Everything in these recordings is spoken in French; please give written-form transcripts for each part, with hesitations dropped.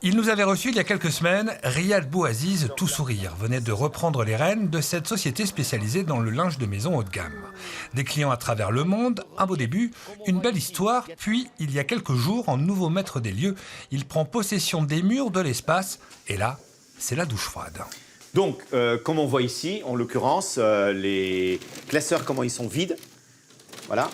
Il nous avait reçus il y a quelques semaines. Riyad Bouaziz, tout sourire, venait de reprendre les rênes de cette société spécialisée dans le linge de maison haut de gamme. Des clients à travers le monde, un beau début, une belle histoire, puis il y a quelques jours, en nouveau maître des lieux, il prend possession des murs de l'espace, et là, c'est la douche froide. Donc, comme on voit ici, en l'occurrence, les classeurs, comment ils sont vides. Voilà.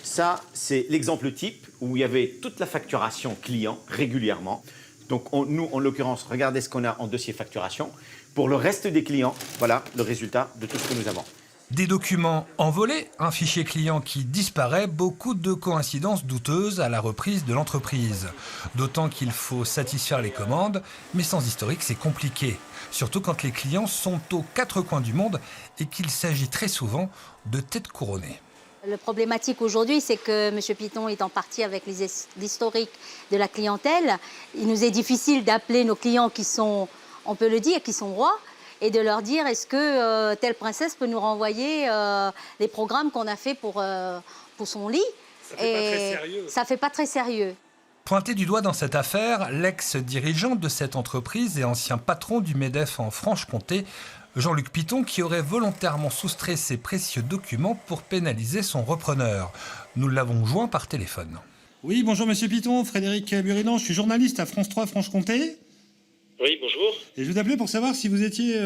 Ça, c'est l'exemple type où il y avait toute la facturation client régulièrement. Donc, nous, en l'occurrence, regardez ce qu'on a en dossier facturation. Pour le reste des clients, voilà le résultat de tout ce que nous avons. Des documents envolés, un fichier client qui disparaît, beaucoup de coïncidences douteuses à la reprise de l'entreprise. D'autant qu'il faut satisfaire les commandes, mais sans historique, c'est compliqué. Surtout quand les clients sont aux quatre coins du monde et qu'il s'agit très souvent de têtes couronnées. La problématique aujourd'hui, c'est que M. Piton est en partie avec l'historique de la clientèle. Il nous est difficile d'appeler nos clients qui sont, on peut le dire, qui sont rois, et de leur dire est-ce que telle princesse peut nous renvoyer les programmes qu'on a fait pour son lit. Ça fait pas très sérieux. Ça fait pas très sérieux. Pointé du doigt dans cette affaire, l'ex-dirigeant de cette entreprise et ancien patron du MEDEF en Franche-Comté, Jean-Luc Piton, qui aurait volontairement soustrait ses précieux documents pour pénaliser son repreneur. Nous l'avons joint par téléphone. Oui, bonjour Monsieur Piton, Frédéric Buridan, je suis journaliste à France 3 Franche-Comté. Oui, bonjour. Et je vous appelais pour savoir si vous étiez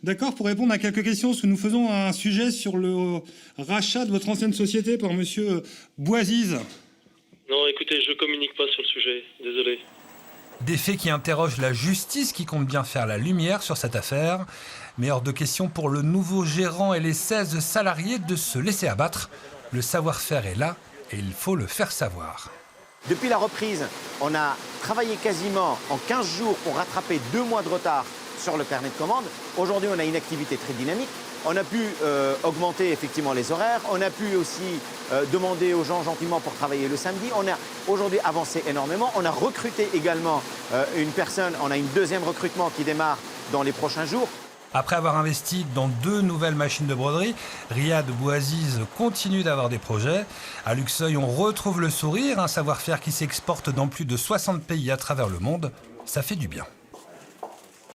d'accord pour répondre à quelques questions, parce que nous faisons un sujet sur le rachat de votre ancienne société par Monsieur Bouaziz. Non, écoutez, je communique pas sur le sujet, désolé. Des faits qui interrogent la justice qui compte bien faire la lumière sur cette affaire. Mais hors de question pour le nouveau gérant et les 16 salariés de se laisser abattre. Le savoir-faire est là et il faut le faire savoir. Depuis la reprise, on a travaillé quasiment en 15 jours pour rattraper 2 mois de retard sur le carnet de commande. Aujourd'hui, on a une activité très dynamique. On a pu augmenter effectivement les horaires. On a pu aussi demander aux gens gentiment pour travailler le samedi. On a aujourd'hui avancé énormément. On a recruté également une personne. On a une deuxième recrutement qui démarre dans les prochains jours. Après avoir investi dans 2 nouvelles machines de broderie, Riyad Bouaziz continue d'avoir des projets. À Luxeuil, on retrouve le sourire, un savoir-faire qui s'exporte dans plus de 60 pays à travers le monde. Ça fait du bien.